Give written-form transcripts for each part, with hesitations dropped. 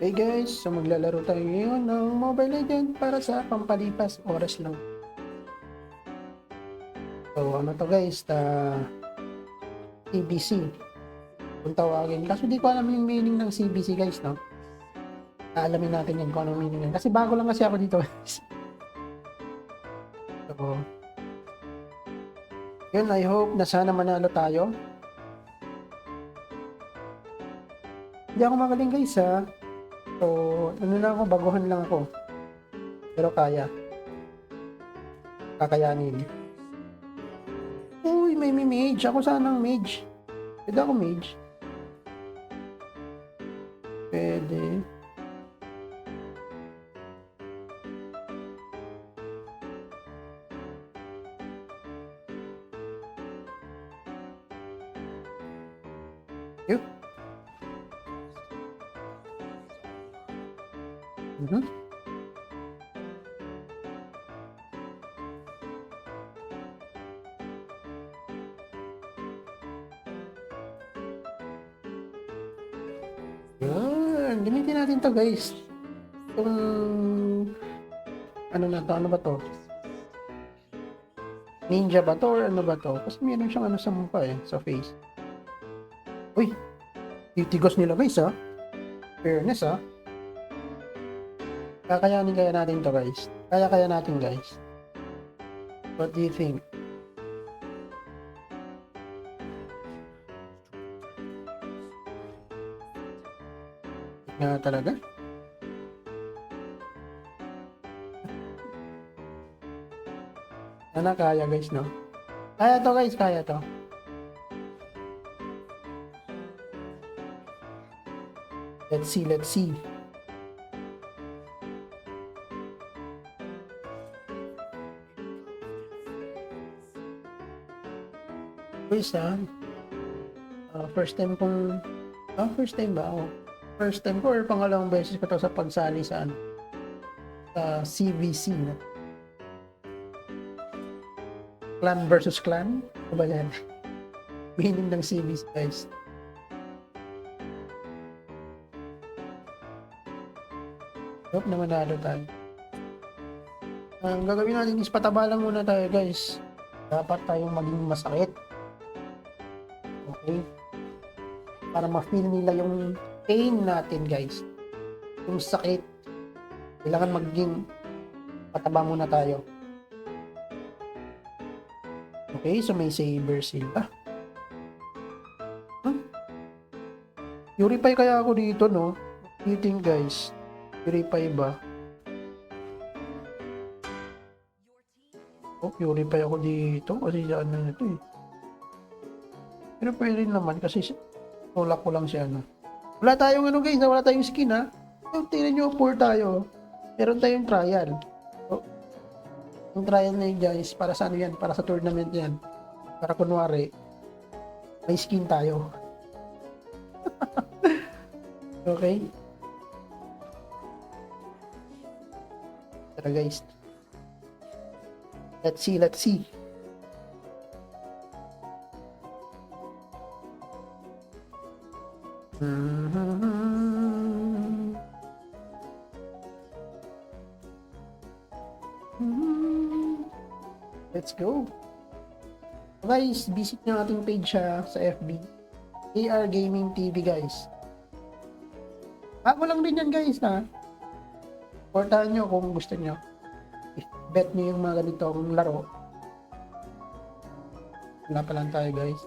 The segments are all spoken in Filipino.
Hey guys, so maglalaro tayo ngayon ng Mobile Legends para sa pampalipas oras lang. So ano to guys, CBC kung tawagin. Kasi di ko alam yung meaning ng CBC guys, no? Alamin natin yan kung anong meaning yan. Kasi bago lang kasi ako dito guys. So, yun, I hope na sana manalo tayo. Hindi ako magaling guys ha. So, ano lang ako, baguhan lang ako. Pero kaya. Kakayanin. Uy, may mage. Ako sanang mage. Pwede ako mage. Pwede. Yup. Mhm. Yan. Gamitin natin to guys. Itong ano na to? Ano ba to? Ninja ba to or ano ba to? Kasi meron siyang ano sa mukha eh. Sa face. Uy! Titigos nila guys ha. Fairness ha. Kakayanin kaya natin to guys. Kaya natin guys. What do you think? Nga talaga? Sana kaya guys no? Kaya to guys, kaya to. Let's see, let's see. Guys first time kong first time ba ako? First time ko or pangalawang beses ko to sa pagsali sa ano? Sa CVC no? Clan versus clan? Ano ba yan? Meaning ng CVC guys. Hope na manalo tayo. Ang gagawin natin is pataba lang muna tayo guys. Dapat tayong maging masakit. Okay? Para ma-feel nila yung pain natin guys. Yung sakit. Kailangan maging pataba muna tayo. Okay, so may saber sila. Purify kaya ako dito no? What do you think guys? Purify ba? Oh, purify ako dito kasi ano na ito eh. Pero pwede naman kasi tulak ko lang siya no. Wala tayong ano guys, wala tayong skin ha. So, tingnan nyo, poor tayo. Meron tayong trial. So, yung trial na yun guys, para sa ano yan? Para sa tournament yan. Para kunwari, may skin tayo. Okay? Tara guys. Let's see, let's see. Let's go. Guys, visit nyo ating page sa FB. AR Gaming TV guys. Ako lang din yan guys ha. Supportahan nyo kung gusto nyo. Bet nyo yung mga ganitong laro. Wala pa lang tayo guys.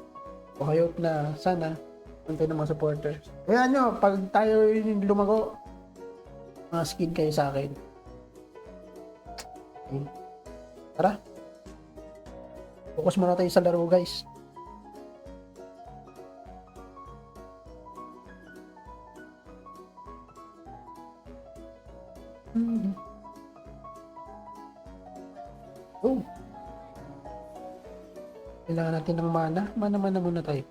So I hope na sana punta ng mga supporters. Kaya nyo, pag tayo lumago, mga skin kayo sa akin. Okay. Tara. Focus muna tayo sa laro guys. Oh. Kailangan natin ng mana. Mana muna tayo.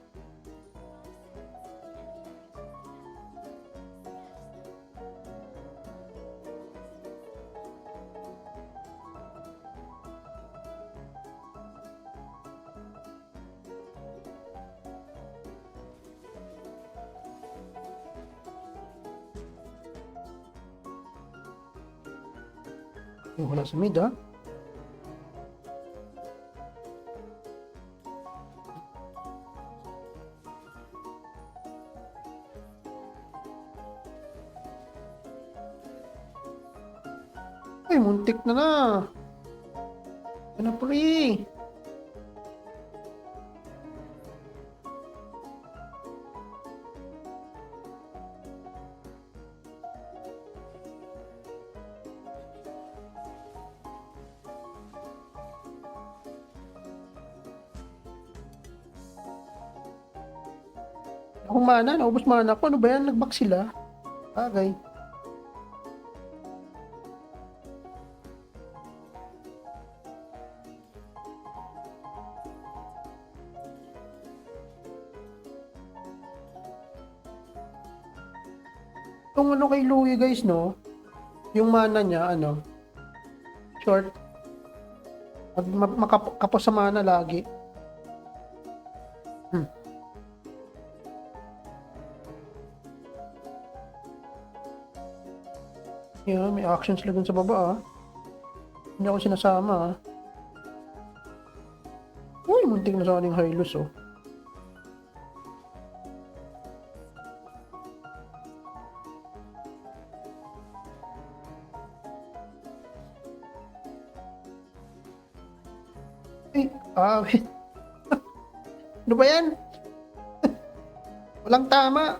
Yung wala sa mid, ha? Ay, muntik na na. Ano, pre? Akong mana, naubos mana ko. Ano ba yan? Nag-back sila. Bagay. Yung ano kay Louie guys, no? Yung mana niya, ano? Short. Makapos sa mana lagi. Yeah, may action sila dun sa baba, ah. Hindi ako sinasama, ah. Uy, muntik na sa aning Hylos, oh. Ay, wait. Ano ba yan? Walang tama.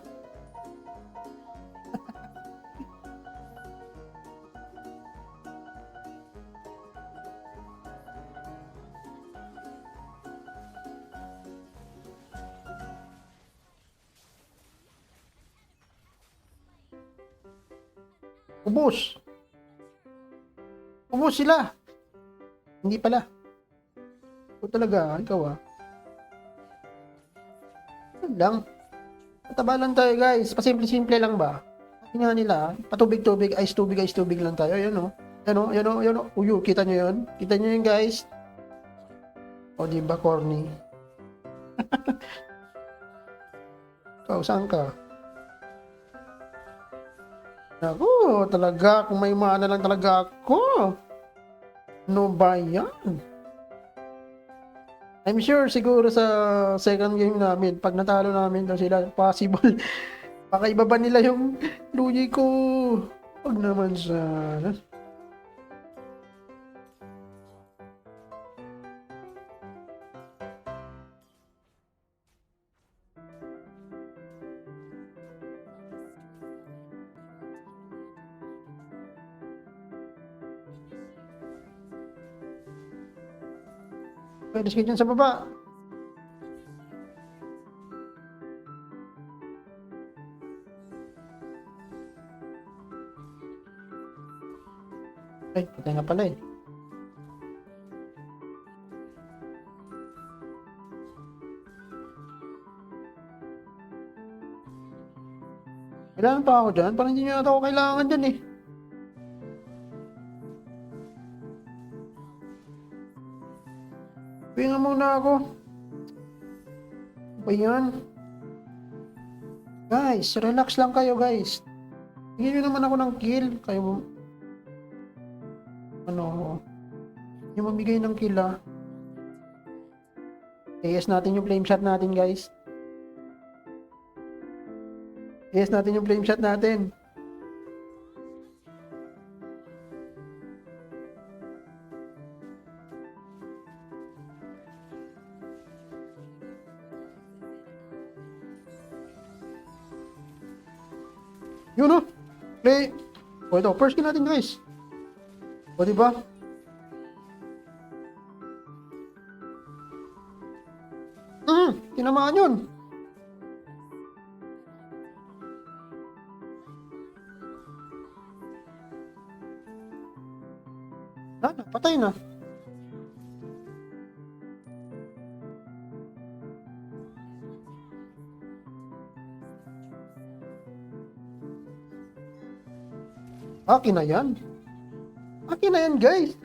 Ubus. Ubus sila. Hindi pala. Ito talaga, ikaw ah. Yan lang. Mataba lang tayo guys. Pasimple-simple lang ba? Sabi nga nila, patubig-tubig, ice tubig lang tayo. Ayan o. Ayan o, ayan o, ayan o. Uyo, kita nyo yun? Kita nyo yun guys? O diba corny? Ikaw, saan ka? Ako, talaga, kung may mana lang talaga ako. No ba yan? I'm sure siguro sa second game namin, pag natalo namin daw sila, possible, baka ibaba nila yung Luigi ko. Huwag naman sana. Pwede sige dyan sa baba. Ay, patay na pala eh. Kailangan pa ako dyan? Parang hindi nyo ata ako kailangan dyan eh. Pinga muna ako. Ba yan? Guys, relax lang kayo guys. Bigyan nyo naman ako ng kill. Kayo, ano, yung mamigay ng kill ah. AS natin yung flame shot natin guys. AS natin yung flame shot natin. Yun o. Play. O ito, first kill natin guys. O diba? Tinamaan yun. Patay na. Akin na yan. Akin na yan, guys.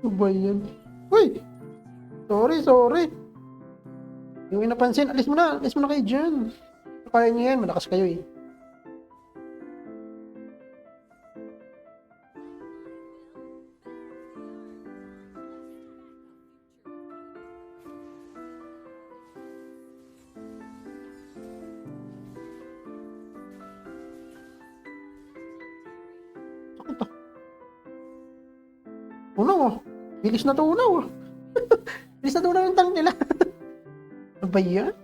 Ano ba yan? Uy! Sorry. Yung napansin, alis mo na kayo dyan. Kaya nyo yan, malakas kayo eh. Bilis na tunaw. Bilis na tunaw yung tank nila. Ano ba yan?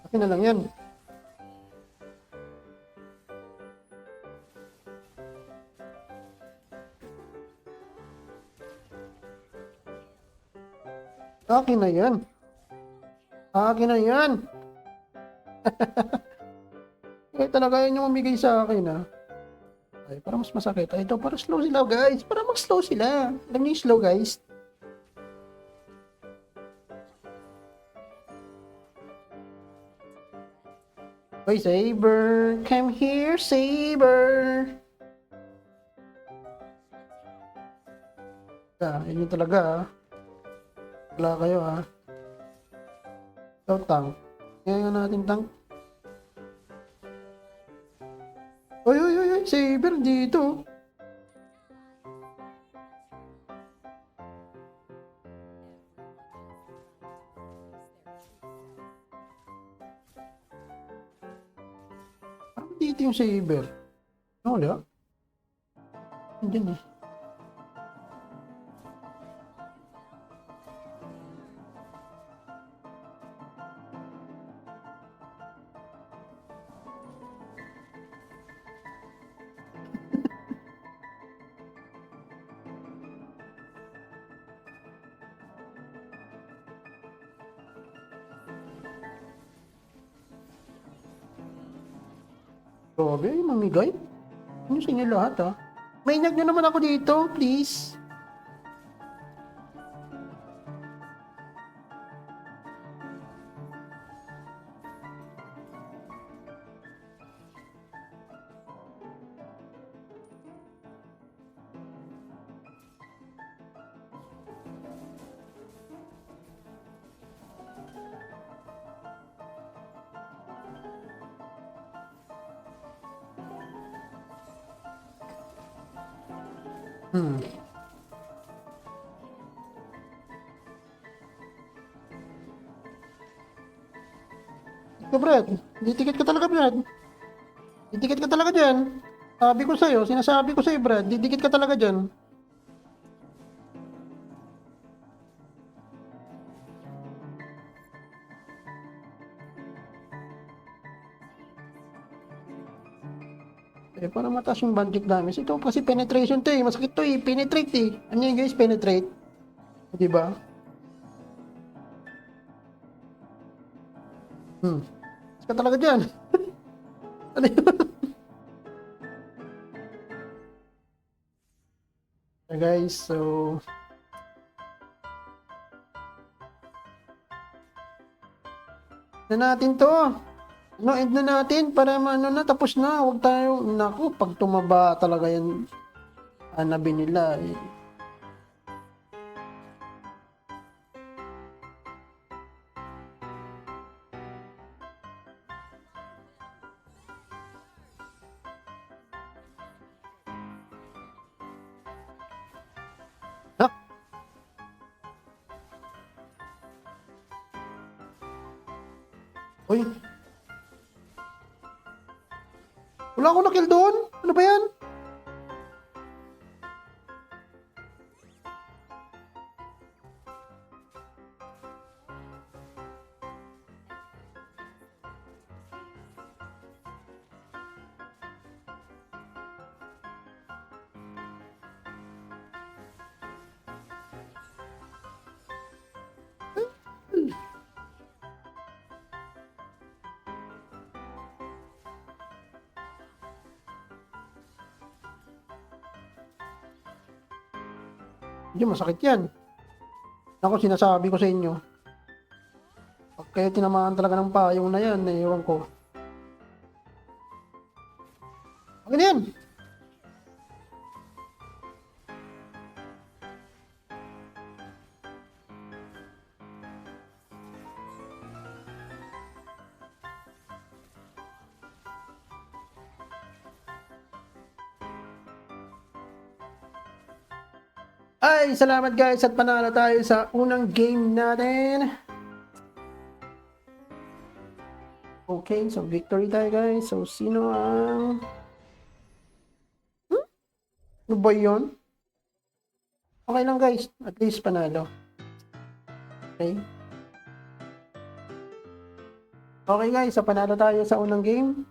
Akin na lang yan. Akin na yan. Akin na yan. Eh, talaga yun yung mamigay sa akin, ha? Ay, para mas masakit. Ay, ito, para slow sila, guys. Para mag-slow sila. Alam niyo yung slow, guys? Hoy, Saber! Come here, Saber! Yun yung talaga, ha? Wala kayo, ha? Ito, tank. Ngayon natin, tank. Oy, oy, oy, oy! Saber, dito! Parang dito yung Saber. Ano, wala? Diyan, eh. Grabe, mamigay. Ano sa inyo lahat, ha? Mainag nyo naman ako dito, please. Hmm. Ito, Brad. Didikit ka talaga, Brad. Didikit ka talaga dyan. Sabi ko sa'yo, sinasabi ko sa'yo, Brad. Didikit ka talaga dyan. Eh, para mataas yung magic damage. Ito kasi penetration to eh. Masakit to eh. Penetrate eh. Ano yun guys? Penetrate. Diba? Ka talaga dyan. Ano yun? So guys, so... na natin to. No, end na natin para ano na, tapos na. Huwag tayo, naku, pag tumaba talaga yan, hanabi nila eh. Ha? Uy. Wala akong nakill doon. Ano ba yan? Hindi, masakit yan. Ako, sinasabi ko sa inyo. Pag kayo tinamaan talaga ng payong na yan, ewan ko. Ay, salamat guys at panalo tayo sa unang game natin. Okay, so victory tayo guys. So, sino ang... Ano ba yun? Okay lang guys. At least panalo. Okay. Okay guys, so panalo tayo sa unang game.